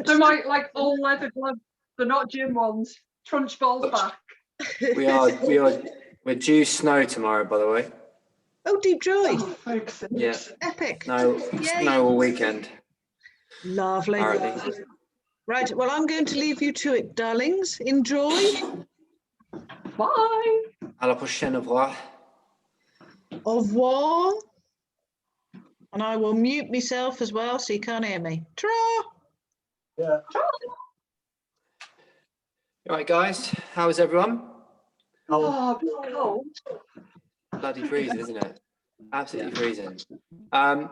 They're my like all leather gloves. They're not gym ones. Trunchbull's back. We're due snow tomorrow, by the way. Oh, deep joy. Oh, thanks. Yeah. Epic. Snow all weekend. Lovely. Apparently. Right, well, I'm going to leave you to it, darlings. Enjoy. Bye. À la prochaine, au revoir. Au revoir. And I will mute myself as well so you can't hear me. Ta-ra! Yeah. All right, guys. How's everyone? Oh, it's cold. Bloody freezing, isn't it? Absolutely freezing. I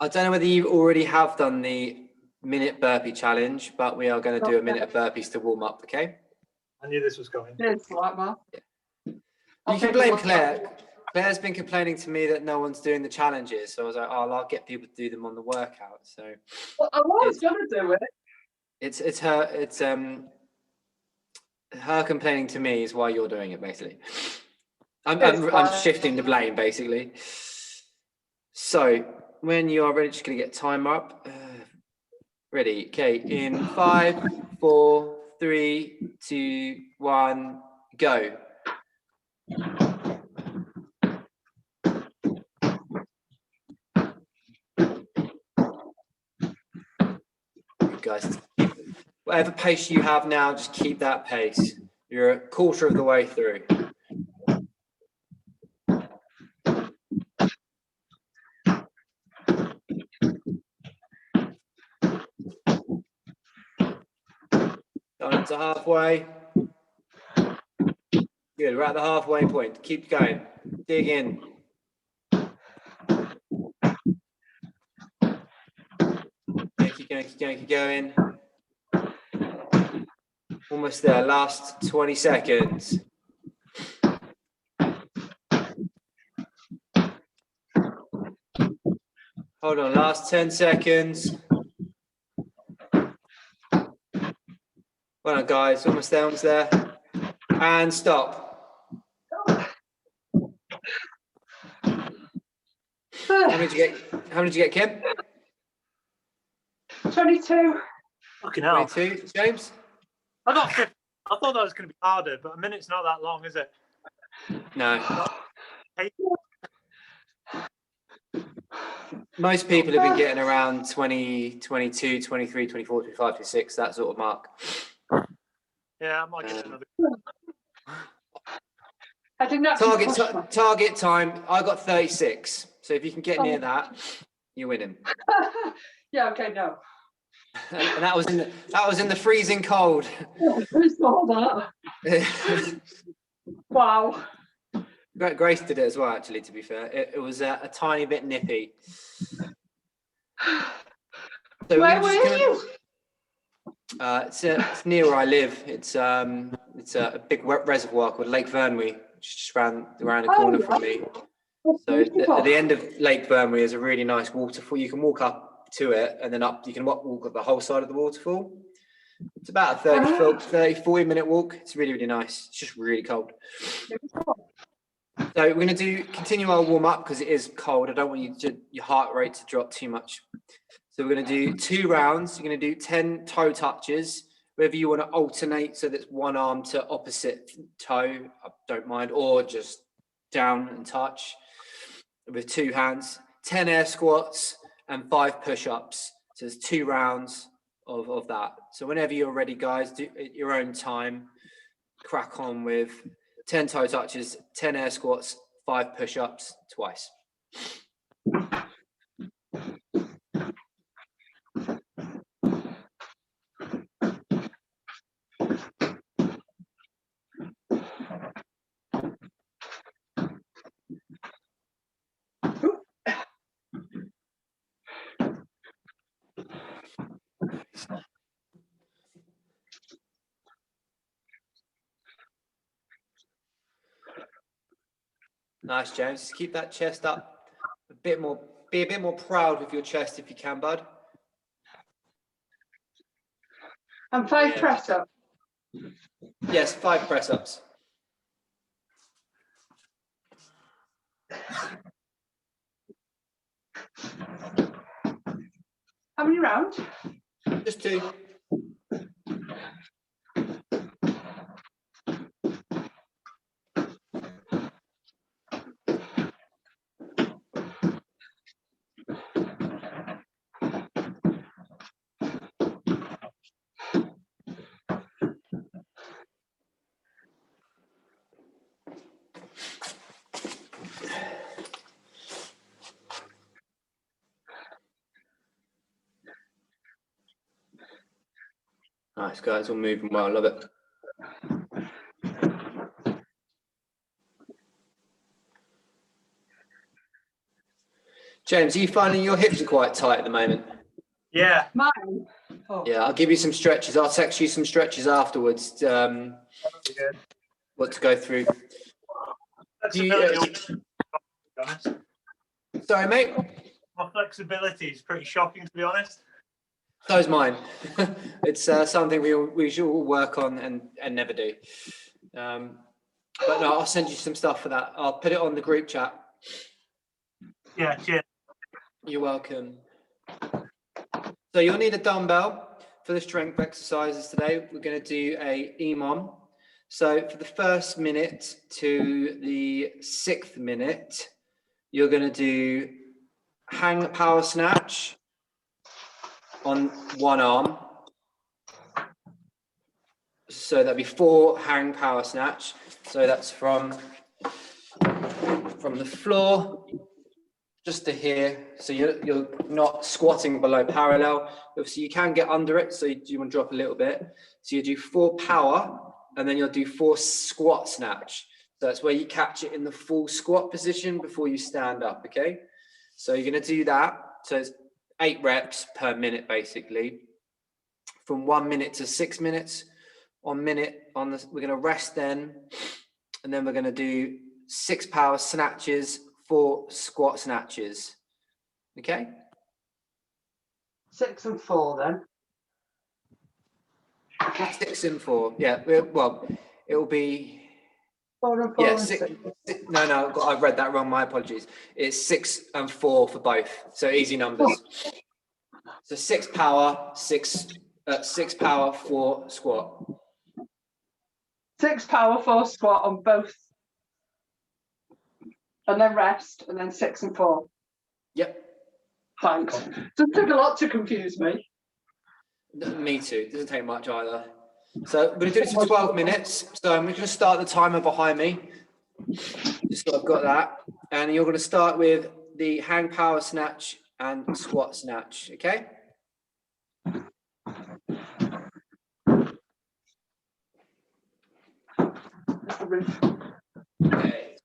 don't know whether you already have done the minute burpee challenge, but we are going to do a minute of burpees to warm up, okay? I knew this was coming. It's like that. You can blame Claire. Claire's been complaining to me that no one's doing the challenges, so I was like, oh, I'll get people to do them on the workout. So Well, I was going to do it. it's her complaining to me is why you're doing it, basically. I'm shifting the blame, basically. So when you are ready, just going to get timer up. Ready? Okay. In 5, 4, 3, 2, 1, go. Good guys. Whatever pace you have now, just keep that pace. You're a quarter of the way through. Down to halfway. Good, we're at the halfway point. Keep going. Dig in. Keep going. Almost there. Last 20 seconds. Hold on, last 10 seconds. Well done, guys. Almost there. And stop. How many did you get, Kim? 22. Fucking hell. 22. James? I thought that was going to be harder, but a minute's not that long, is it? No. Hey. Most people have been getting around 20, 22, 23, 24, 25, 26, that sort of mark. Yeah, I might get another. I didn't actually target time. I got 36. So if you can get near that, you're winning. Yeah. Okay. No. And that was in the freezing cold. I saw that. Wow. Grace did it as well. Actually, to be fair, it was a tiny bit nippy. So Where were you? It's near where I live. It's a big reservoir called Lake Vyrnwy, just around the corner from me. So at the end of Lake Vyrnwy is a really nice waterfall. You can walk up to it and then up. You can walk up the whole side of the waterfall. It's about a 40 minute walk. It's really, really nice. It's just really cold. So we're going to continue our warm up because it is cold. I don't want your heart rate to drop too much. So we're going to do 2 rounds. You're going to do 10 toe touches. Whether you want to alternate, so that's one arm to opposite toe, I don't mind, or just down and touch with 2 hands. 10 air squats and 5 push-ups. So there's 2 rounds of that. So whenever you're ready, guys, do at your own time. Crack on with 10 toe touches, 10 air squats, 5 push-ups twice. Nice, James. Just keep that chest up a bit more. Be a bit more proud with your chest if you can, bud. And 5 press up. Yes, 5 press ups. How many rounds? Just 2. Nice, guys, all moving well. Love it. James, are you finding your hips are quite tight at the moment? Yeah. Mine. Oh. Yeah, I'll give you some stretches. I'll text you some stretches afterwards. That'd be good. What to go through. Flexibility, to be honest. Sorry, mate. My flexibility is pretty shocking, to be honest. So's mine. It's something we should all work on and never do. But no, I'll send you some stuff for that. I'll put it on the group chat. Yeah, cheers. You're welcome. So you'll need a dumbbell for the strength exercises today. We're going to do a EMOM. So for the first minute to the 6th minute, you're going to do hang power snatch on one arm. So that'd be 4 hang power snatch. So that's from the floor just to here. So you're not squatting below parallel. Obviously you can get under it, so you want to drop a little bit. So you do 4 power, and then you'll do 4 squat snatch. So that's where you catch it in the full squat position before you stand up, okay? So you're going to do that. So it's 8 reps per minute, basically, from 1 minute to 6 minutes. We're going to rest then, and then we're going to do 6 power snatches, 4 squat snatches. Okay? 6 and 4 then. 6 and 4. Yeah. Well, it will be. 4 and 4 Yeah. and 6. 6. No. I've read that wrong. My apologies. It's 6 and 4 for both. So easy numbers. So 6 power, 6 power, 4 squat. 6 power, 4 squat on both. And then rest, and then 6 and 4. Yep. Thanks. Doesn't take a lot to confuse me. Me too. Doesn't take much either. So we're going to do this for 12 minutes. So I'm going to start the timer behind me. Just so I've got that. And you're going to start with the hang power snatch and squat snatch. Okay? That's the roof. Okay.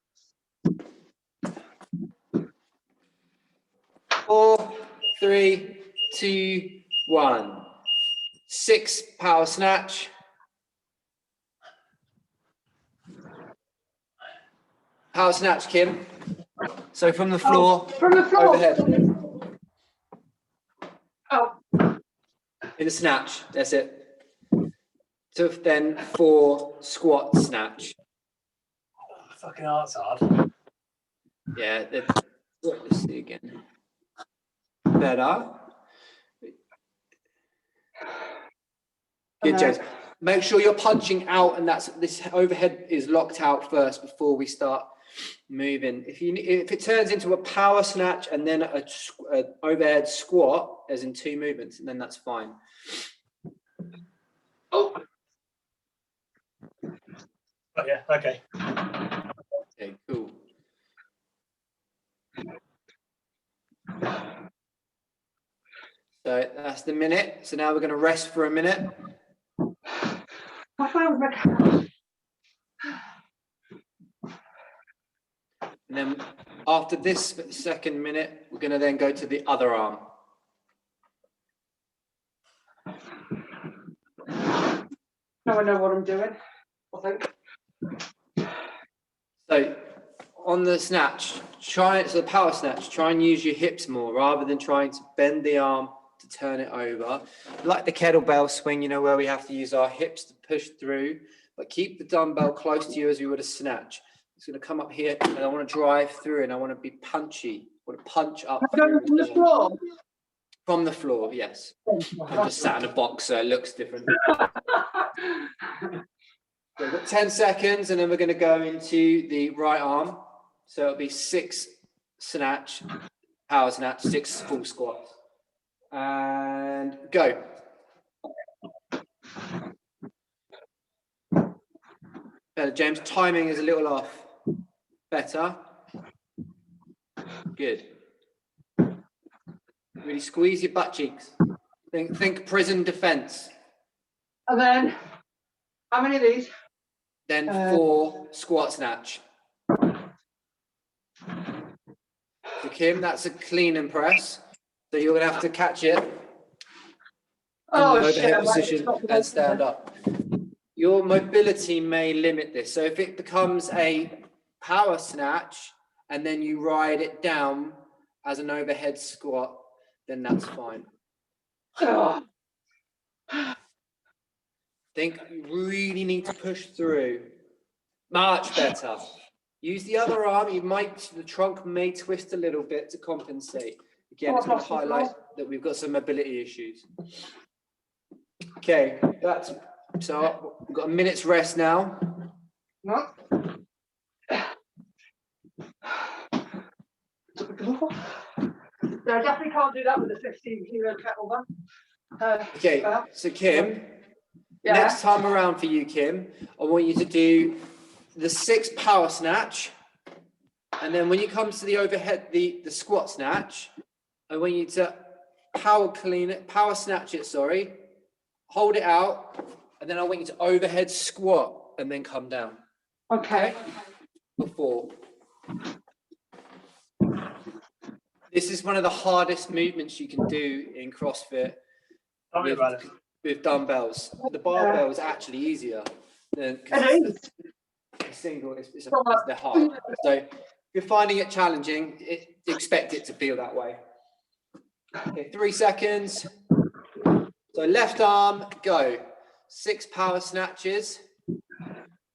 4, 3, 2, 1. 6 power snatch. Power snatch, Kim. So from the floor, From the floor. overhead. Oh, In the snatch, that's it. So then 4 squat snatch. Fucking heart's hard. Yeah, let's see again. Better. Good, James. Make sure you're punching out, and this overhead is locked out first before we start moving. If it turns into a power snatch and then a overhead squat, as in 2 movements, and then that's fine. oh. Oh, yeah, okay. Okay, cool. So that's the minute. So now we're going to rest for a minute. I found my camera. And then after this 2nd minute, we're going to then go to the other arm. Now I know what I'm doing, I think. So on the snatch, the power snatch, try and use your hips more rather than trying to bend the arm to turn it over. Like the kettlebell swing, where we have to use our hips to push through, but keep the dumbbell close to you as we would a snatch. It's going to come up here, and I want to drive through, and I want to be punchy. I want to punch up. Going from the floor. From the floor, yes. I'm just sat in a box, so it looks different. So we've got 10 seconds, and then we're going to go into the right arm. So it'll be 6 snatch, power snatch, 6 full squats. And go. Better, James. Timing is a little off. Better. Good. Really squeeze your butt cheeks. Think prison defense. And then, how many of these? Then 4 squat snatch. So Kim, that's a clean and press. So you're gonna have to catch it in Oh, the shit, overhead I might position stop the and stand up. Your mobility may limit this. So if it becomes a power snatch and then you ride it down as an overhead squat, then that's fine. Oh, Think you really need to push through. Much better. Use the other arm. The trunk may twist a little bit to compensate. Again, it's going to highlight that we've got some mobility issues. Okay, so we've got a minute's rest now. no. No, I definitely can't do that with a 15-kilo kettlebell. Okay, so Kim, Yeah. next time around for you, Kim, I want you to do the 6 power snatch. And then when you come to the overhead, the squat snatch, I want you to power snatch it, hold it out, and then I want you to overhead squat and then come down. Okay. Before. This is one of the hardest movements you can do in CrossFit Tell me about it. with dumbbells. The barbell is actually easier than It is. a single. They're hard. So if you're finding it challenging, expect it to feel that way. Okay, 3 seconds. So left arm, go. 6 power snatches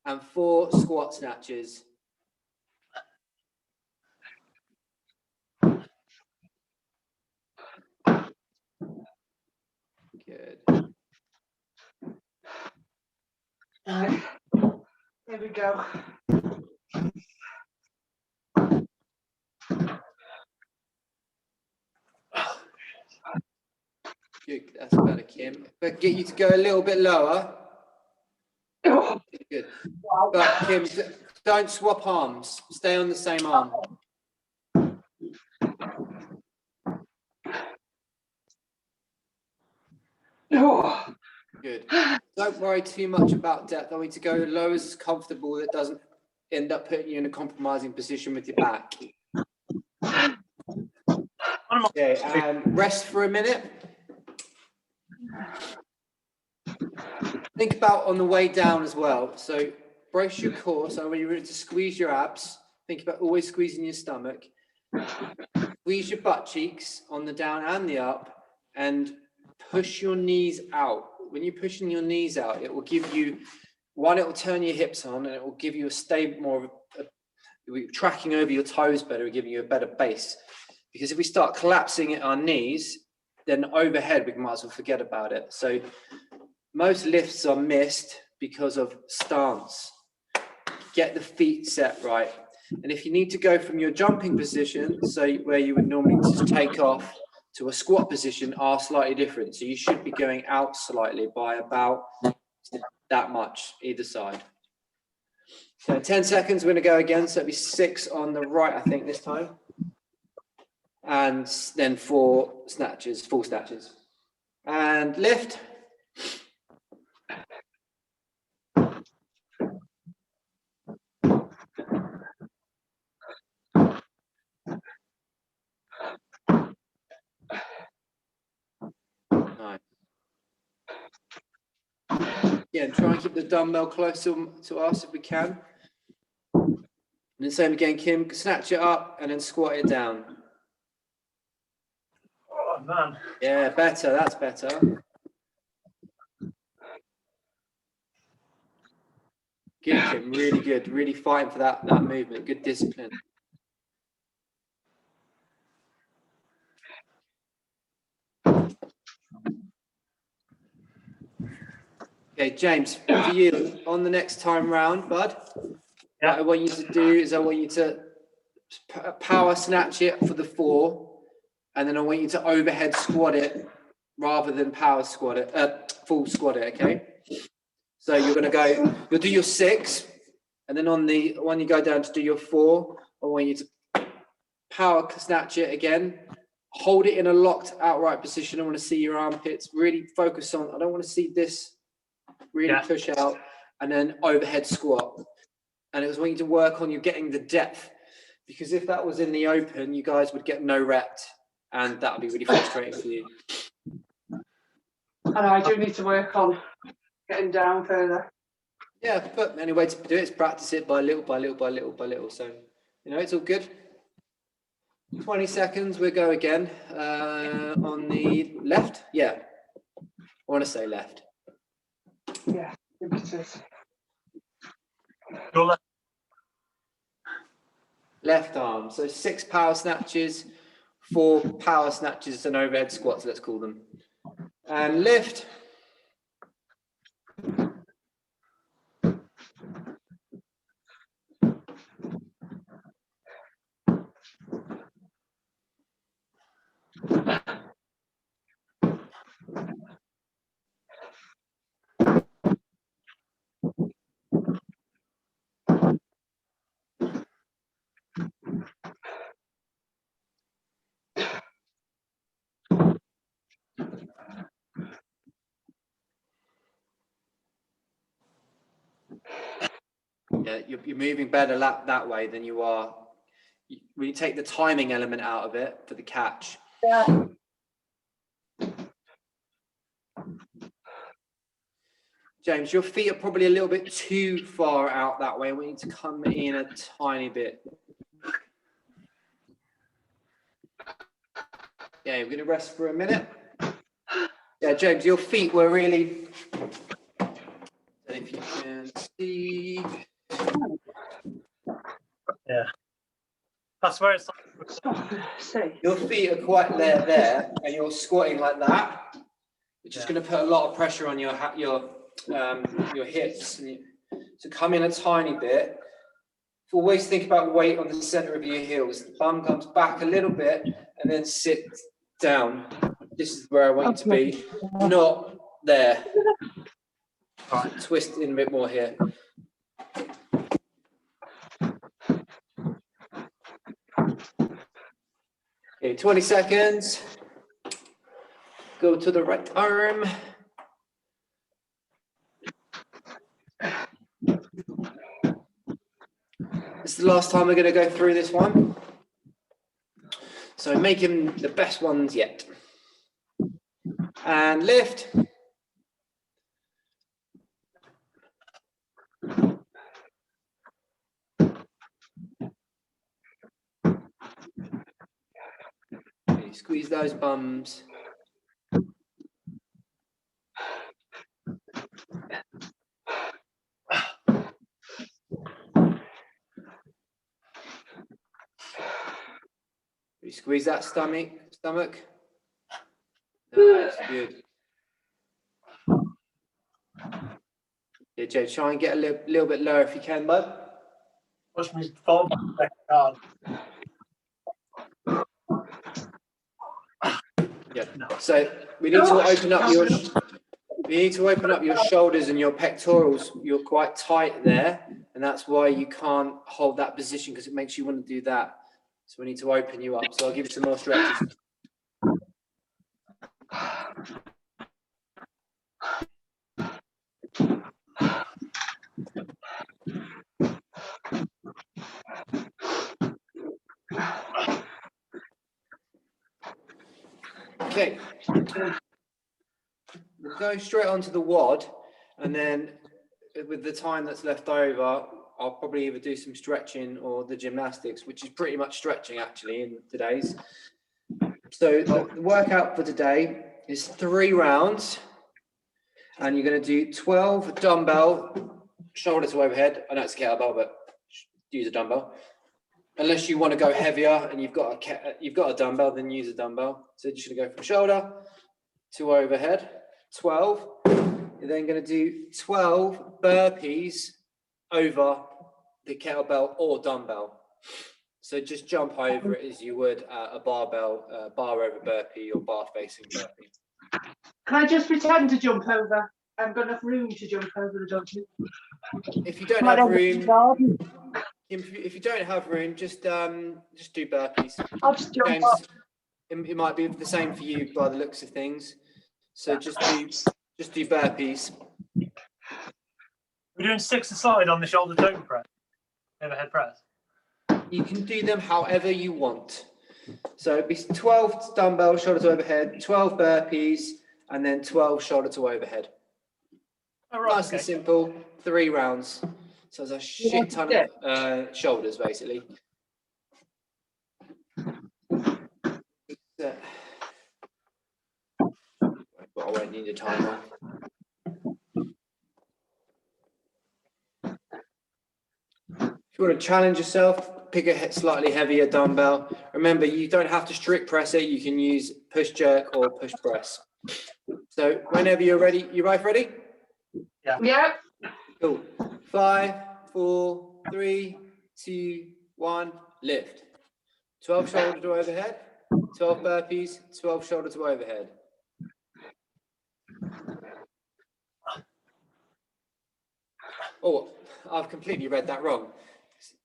and 4 squat snatches. Good. Right. Here we go. Good. That's better, Kim. But get you to go a little bit lower. Oh, Good. wow. But Kim, don't swap arms. Stay on the same arm. Oh. Good. Don't worry too much about depth. I want you to go low as comfortable. That doesn't end up putting you in a compromising position with your back. Okay, and rest for a minute. Think about on the way down as well. So brace your core. So when you're ready to squeeze your abs, think about always squeezing your stomach. Squeeze your butt cheeks on the down and the up, and push your knees out. When you're pushing your knees out, it will give you, one, it will turn your hips on, and it will give you a stable, more of a tracking over your toes better, giving you a better base. Because if we start collapsing at our knees, then overhead, we might as well forget about it. So most lifts are missed because of stance. Get the feet set right. And if you need to go from your jumping position, so where you would normally just take off, to a squat position are slightly different. So you should be going out slightly by about that much either side. So 10 seconds, we're going to go again. So it'll be 6 on the right, I think, this time. And then 4 snatches, full snatches. And lift. Nice. Yeah, and try and keep the dumbbell close to us if we can. And then same again, Kim, snatch it up and then squat it down. Oh, man. Yeah, better, that's better. Good, Kim, really good. Really fighting for that movement. Good discipline. Okay, James, for you, on the next time round, bud, Yeah. what I want you to do is I want you to power snatch it for the 4, and then I want you to overhead squat it rather than power squat it, full squat it, okay? So you're going to go, you'll do your 6, and then on the when you go down to do your 4, I want you to power snatch it again, hold it in a locked outright position. I want to see your armpits, really focus on, I don't want to see this really Yeah. push out, and then overhead squat. And it was wanting to work on you getting the depth, because if that was in the open, you guys would get no rep, and that would be really frustrating for you. And I do need to work on getting down further. Yeah, but any way to do it is practice it by little, by little, by little, by little. So, it's all good. 20 seconds, we'll go again on the left. Yeah, I want to say left. Yeah, it is. Your left. Left arm. So 6 power snatches, 4 power snatches and overhead squats, let's call them. And lift. Yeah, you're moving better that way than you are. When you take the timing element out of it for the catch. Yeah. James, your feet are probably a little bit too far out that way. We need to come in a tiny bit. Yeah, we're going to rest for a minute. Yeah, James, your feet were really... If you can see... Yeah. That's where it's See. Your feet are quite there, and you're squatting like that, which is going to put a lot of pressure on your hips. So come in a tiny bit. Always think about weight on the center of your heels. The bum comes back a little bit, and then sit down. This is where I want you to be, not there. Right, twist in a bit more here. Okay, 20 seconds. Go to the right arm. This is the last time we're going to go through this one. So make him the best ones yet. And lift. Okay, squeeze those bums. You squeeze that stomach. Nice, good. Yeah, Jay, try and get a little bit lower if you can, bud. push me forward back hard. Yeah. No. So we need to open up your. You need to open up your shoulders and your pectorals. You're quite tight there, and that's why you can't hold that position, because it makes you want to do that. So we need to open you up. So I'll give you some more stretches. Okay. We'll go straight onto the WOD, and then with the time that's left over, I'll probably either do some stretching or the gymnastics, which is pretty much stretching actually in today's. So the workout for today is 3 rounds, and you're going to do 12 dumbbell, shoulder to overhead. I know it's a kettlebell, but use a dumbbell. Unless you want to go heavier and you've got a dumbbell, then use a dumbbell. So you're just going to go from shoulder to overhead, 12. You're then going to do 12 burpees over the kettlebell or dumbbell. So just jump over it as you would a barbell, bar over burpee or bar facing burpee. Can I just pretend to jump over? I've got enough room to jump over the donkey. If you don't have room, if you don't have room, just do burpees. I'll just jump James, up. it might be the same for you by the looks of things. So just do burpees. We're doing 6 aside on the shoulder total press, overhead press. You can do them however you want. So it'd be 12 dumbbells, shoulder to overhead, 12 burpees, and then 12 shoulder to overhead. Oh, right, Nice okay. and simple, 3 rounds. So there's a shit ton of shoulders, basically. But I won't need a timer. If you want to challenge yourself, pick a slightly heavier dumbbell. Remember, you don't have to strict press it. You can use push jerk or push press. So whenever you're ready, you both ready? Yeah. Cool. 5, 4, 3, 2, 1, lift. 12 shoulder to overhead, 12 burpees, 12 shoulder to overhead. Oh, I've completely read that wrong.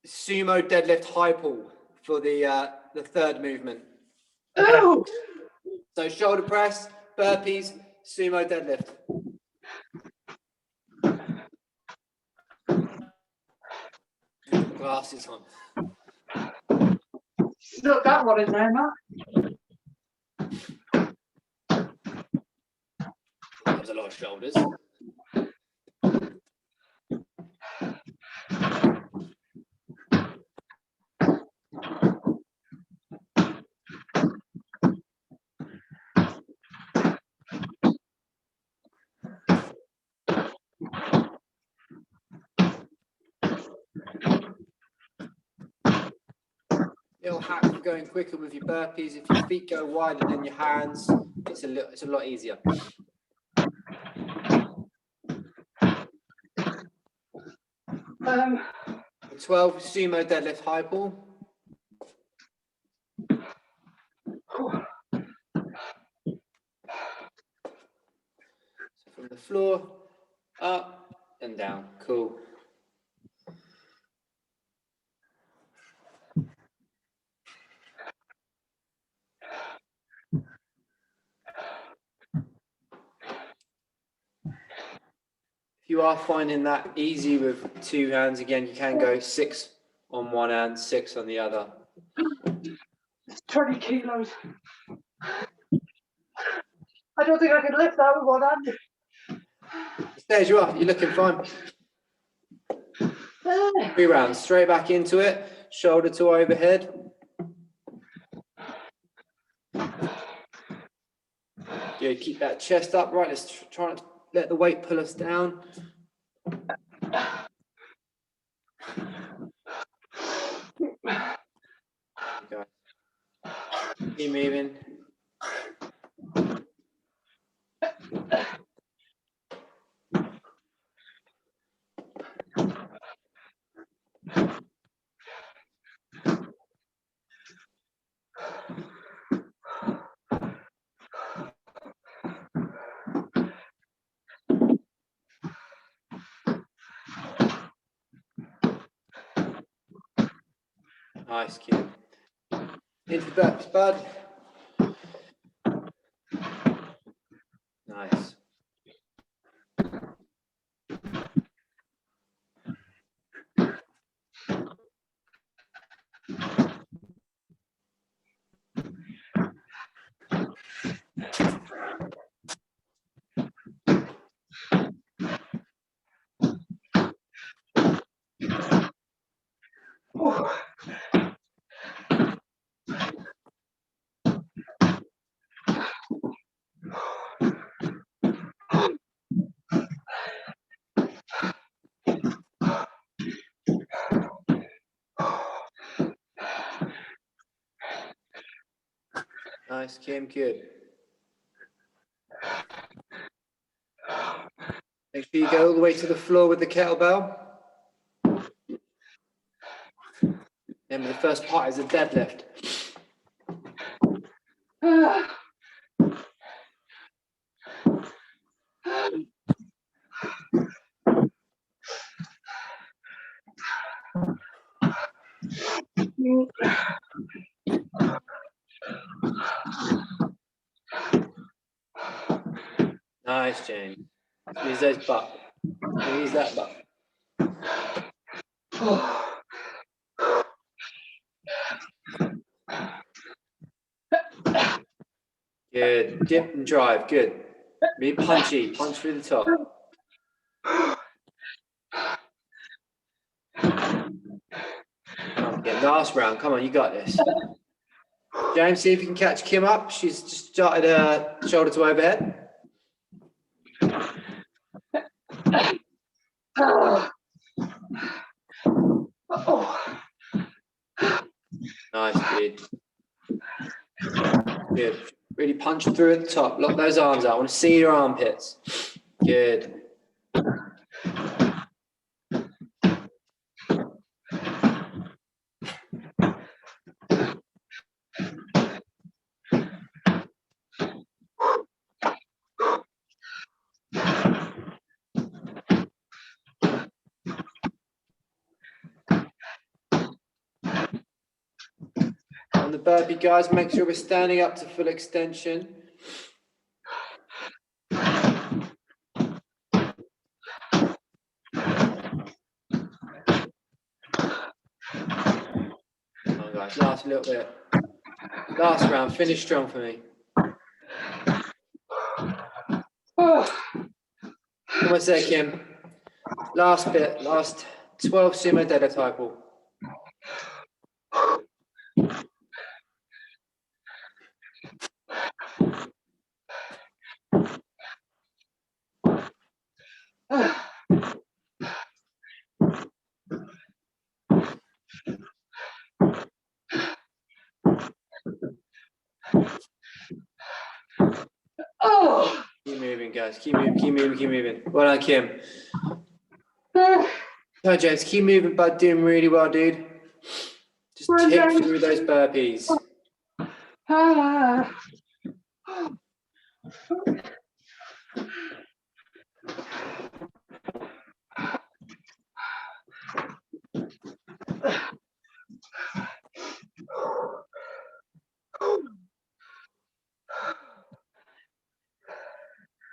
Sumo deadlift high pull for the third movement. Ooh. So shoulder press, burpees, sumo deadlift. Glasses on. Look, that one in there, Matt. That was a lot of shoulders. Little hack for going quicker with your burpees. If your feet go wider than your hands, it's a lot easier. 12 sumo deadlift high pull. So from the floor, up and down. Cool. If you are finding that easy with 2 hands, again, you can go 6 on one hand, 6 on the other. 20 kilos. I don't think I can lift that with one hand. There's you are, you're looking fine. 3 rounds, straight back into it, shoulder to overhead. Good, keep that chest up. Right, let's try not to let the weight pull us down. Go. Keep moving. Nice, Kim. Into the burpees, bud. Nice. Nice, Kim, good. Make sure you go all the way to the floor with the kettlebell. Remember, the first part is a deadlift. Nice, James. Use those butt. Use that butt. Good. Dip and drive. Good. Be punchy. Punch through the top. Yeah, last round. Come on, you got this. James, see if you can catch Kim up. She's just started her shoulder to overhead. Nice, dude. Good. Really punch through at the top. Lock those arms out. I want to see your armpits. Good. On the burpee, guys, make sure we're standing up to full extension. Come on, guys, last little bit. Last round, finish strong for me. Almost there, Kim. Last bit, last 12 sumo dead type. Oh. Keep moving, guys. Keep moving, keep moving, keep moving. Well done, Kim. No, James, keep moving, bud. Doing really well, dude. Just tick through those burpees.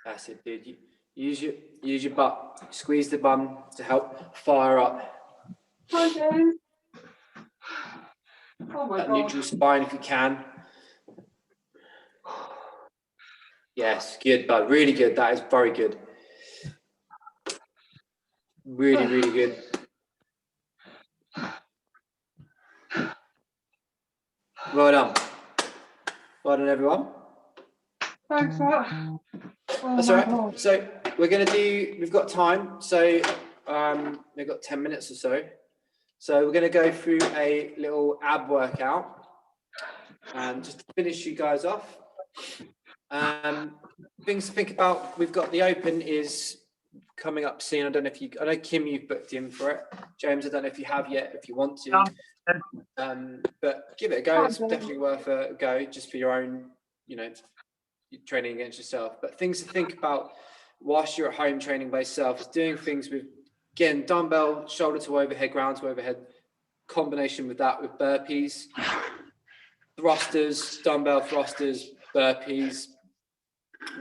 That's it, dude. Use your butt. Squeeze the bum to help fire up. Oh my That God. neutral spine if you can. Yes, good, bud. Really good. That is very good. Really, really good. Well done. Well done, everyone. Thanks for that. Oh That's my all right. God. So we've got time. So we've got 10 minutes or so. So we're going to go through a little ab workout. And just to finish you guys off, things to think about. We've got the Open is coming up soon. I don't know if I know Kim, you've booked in for it. James, I don't know if you have yet, if you want to. But give it a go. It's definitely worth a go just for your own, training against yourself. But things to think about whilst you're at home training by yourself is doing things with, again, dumbbell, shoulder to overhead, ground to overhead, combination with that with burpees, thrusters, dumbbell thrusters, burpees,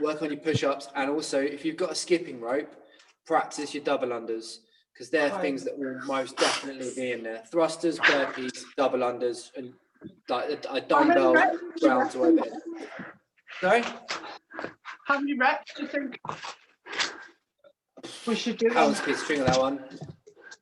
work on your push-ups, and also if you've got a skipping rope, practice your double unders, because they're things that will most definitely be in there. Thrusters, burpees, double unders, and a dumbbell ground to overhead. Sorry? How many reps do you think we should do? That was a piece of string of that one.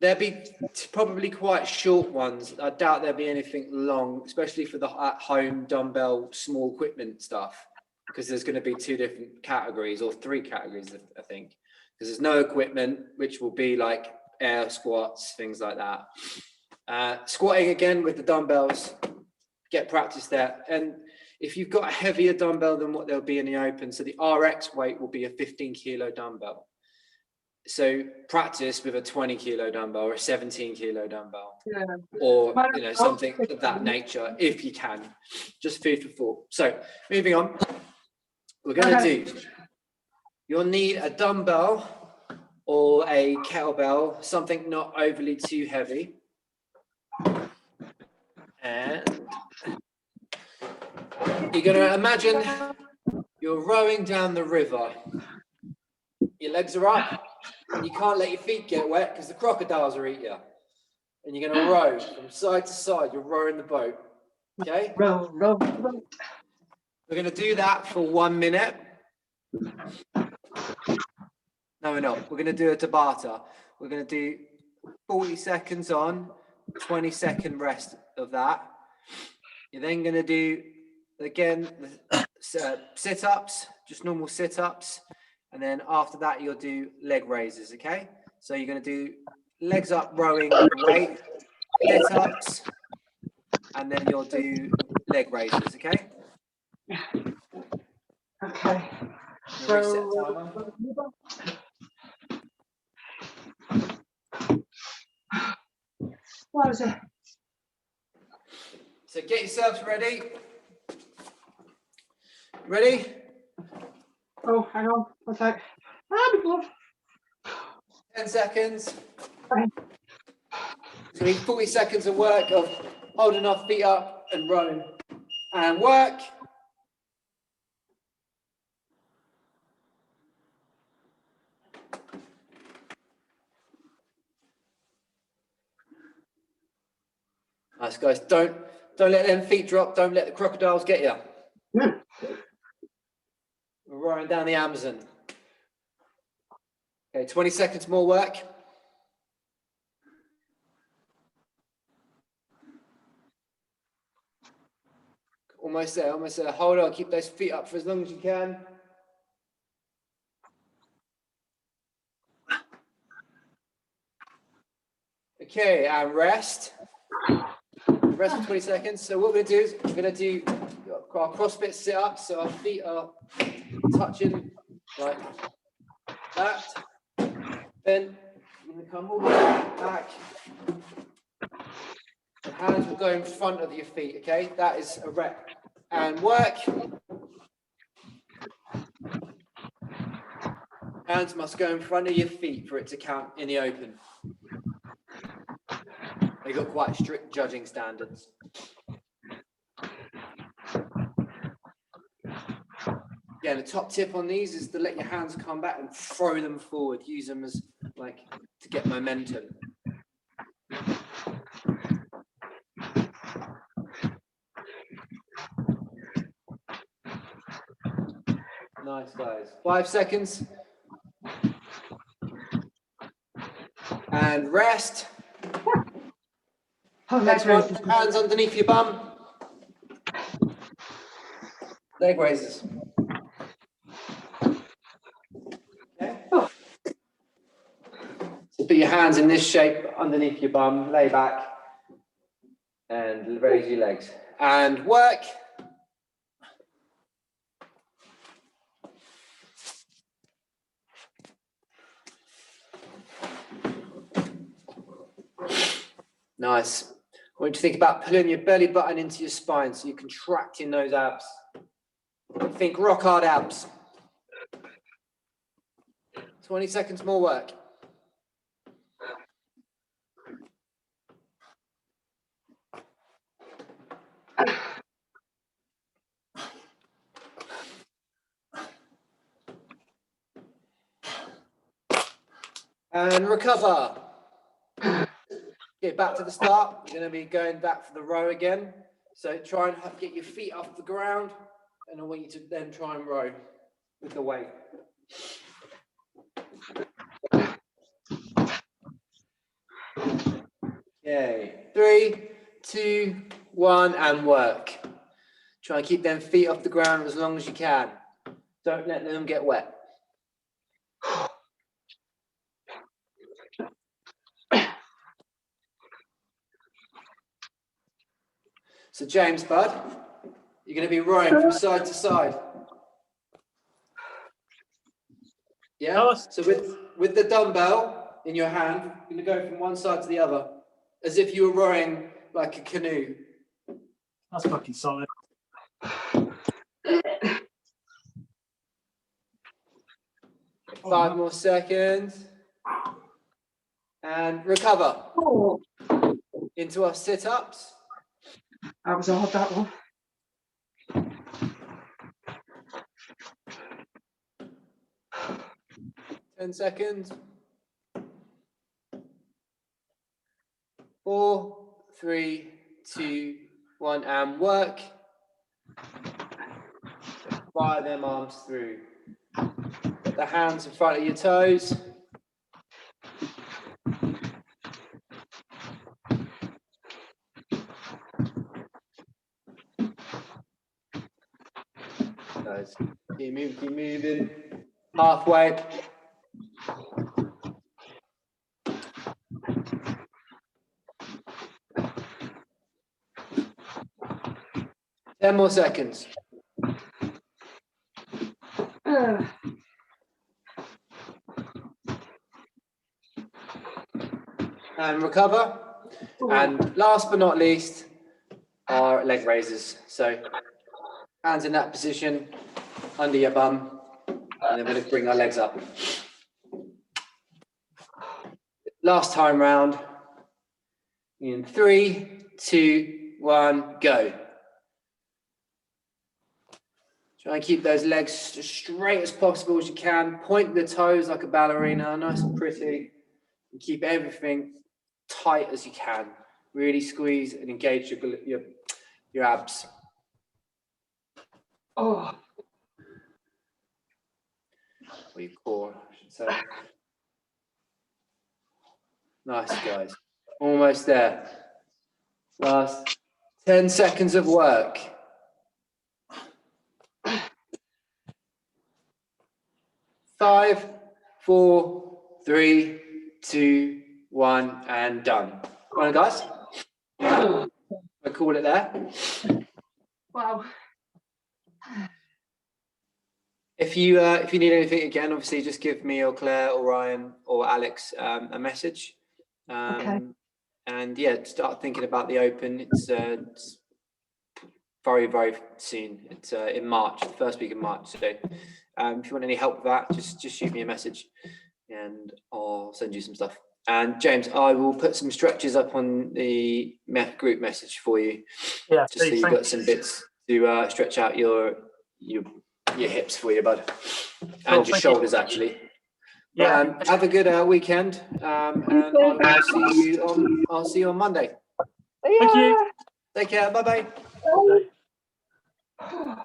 There'll be probably quite short ones. I doubt there'll be anything long, especially for the at-home dumbbell small equipment stuff, because there's going to be 2 different categories or 3 categories, I think. Because there's no equipment, which will be like air squats, things like that. Squatting again with the dumbbells, get practice there. And if you've got a heavier dumbbell than what there'll be in the Open, so the RX weight will be a 15-kilo dumbbell. So practice with a 20-kilo dumbbell or a 17-kilo dumbbell, or something of that nature if you can. Just food for thought. So moving on, we're going to do. You'll need a dumbbell or a kettlebell, something not overly too heavy, and you're going to imagine you're rowing down the river. Your legs are up. And you can't let your feet get wet because the crocodiles will eat you. And you're going to row from side to side. You're rowing the boat. Okay? Row, row, row. We're going to do that for 1 minute. No, we're not. We're going to do a Tabata. We're going to do 40 seconds on, 20-second rest of that. You're then going to do, again, sit-ups, just normal sit-ups. And then after that, you'll do leg raises, okay? So you're going to do legs up, rowing weight, sit-ups, and then you'll do leg raises, okay? Okay. You'll reset timer. What was it? So get yourselves ready. Ready? Oh, hang on. One sec. Ah, my glove. 10 seconds. Okay. So we need 40 seconds of work of holding our feet up and rowing. And work. Nice, guys. Don't let them feet drop. Don't let the crocodiles get you. We're rowing down the Amazon. Okay, 20 seconds more work. Almost there, almost there. Hold on, keep those feet up for as long as you can. Okay, and rest. Rest for 20 seconds. So what we're going to do is we're going to do our CrossFit sit-up. So our feet are touching like that. Then we're going to come all the way back. The hands will go in front of your feet, okay? That is a rep. And work. Hands must go in front of your feet for it to count in the open. They've got quite strict judging standards. Yeah, the top tip on these is to let your hands come back and throw them forward. Use them as like to get momentum. Nice, guys. 5 seconds. And rest. Oh, Next leg one, raises. hands underneath your bum. Leg raises. Okay. So put your hands in this shape underneath your bum, lay back, and raise your legs. And work. Nice. I want you to think about pulling your belly button into your spine so you're contracting those abs. Think rock hard abs. 20 seconds more work. And recover. Get back to the start. You're going to be going back for the row again. So try and get your feet off the ground. And I want you to then try and row with the weight. Okay, 3, 2, 1, and work. Try and keep them feet off the ground as long as you can. Don't let them get wet. So James, bud, you're going to be rowing from side to side. Yeah? Nice. So with the dumbbell in your hand, you're going to go from one side to the other, as if you were rowing like a canoe. That's fucking solid. 5 more seconds. And recover. Oh, Into our sit-ups. that was hard, that one. 10 seconds. 4, 3, 2, 1, and work. Fire them arms through. Put the hands in front of your toes. Nice. Keep moving. Halfway. Ten more seconds. And recover. And last but not least, are leg raises. So hands in that position, under your bum, and then we're going to bring our legs up. Last time round. In 3, 2, 1, go. Try and keep those legs as straight as possible as you can. Point the toes like a ballerina, nice and pretty. And keep everything tight as you can. Really squeeze and engage your abs. Oh, Or your core, I should say. Nice, guys. Almost there. Last 10 seconds of work. 5, 4, 3, 2, 1, and done. Well done, guys. I call it there. wow. If you need anything again, obviously just give me or Claire or Ryan or Alex a message. Okay. And yeah, start thinking about the Open. It's very, very soon. It's in March, the first week of March. So if you want any help with that, just shoot me a message and I'll send you some stuff. And James, I will put some stretches up on the group message for you. Yeah, Just so please, you've thank got some bits to stretch out your hips for you, bud. And your thank you. shoulders, actually. Yeah. Have a good weekend, and I'll see you on Monday. Thank you. Take care. Bye bye. Bye.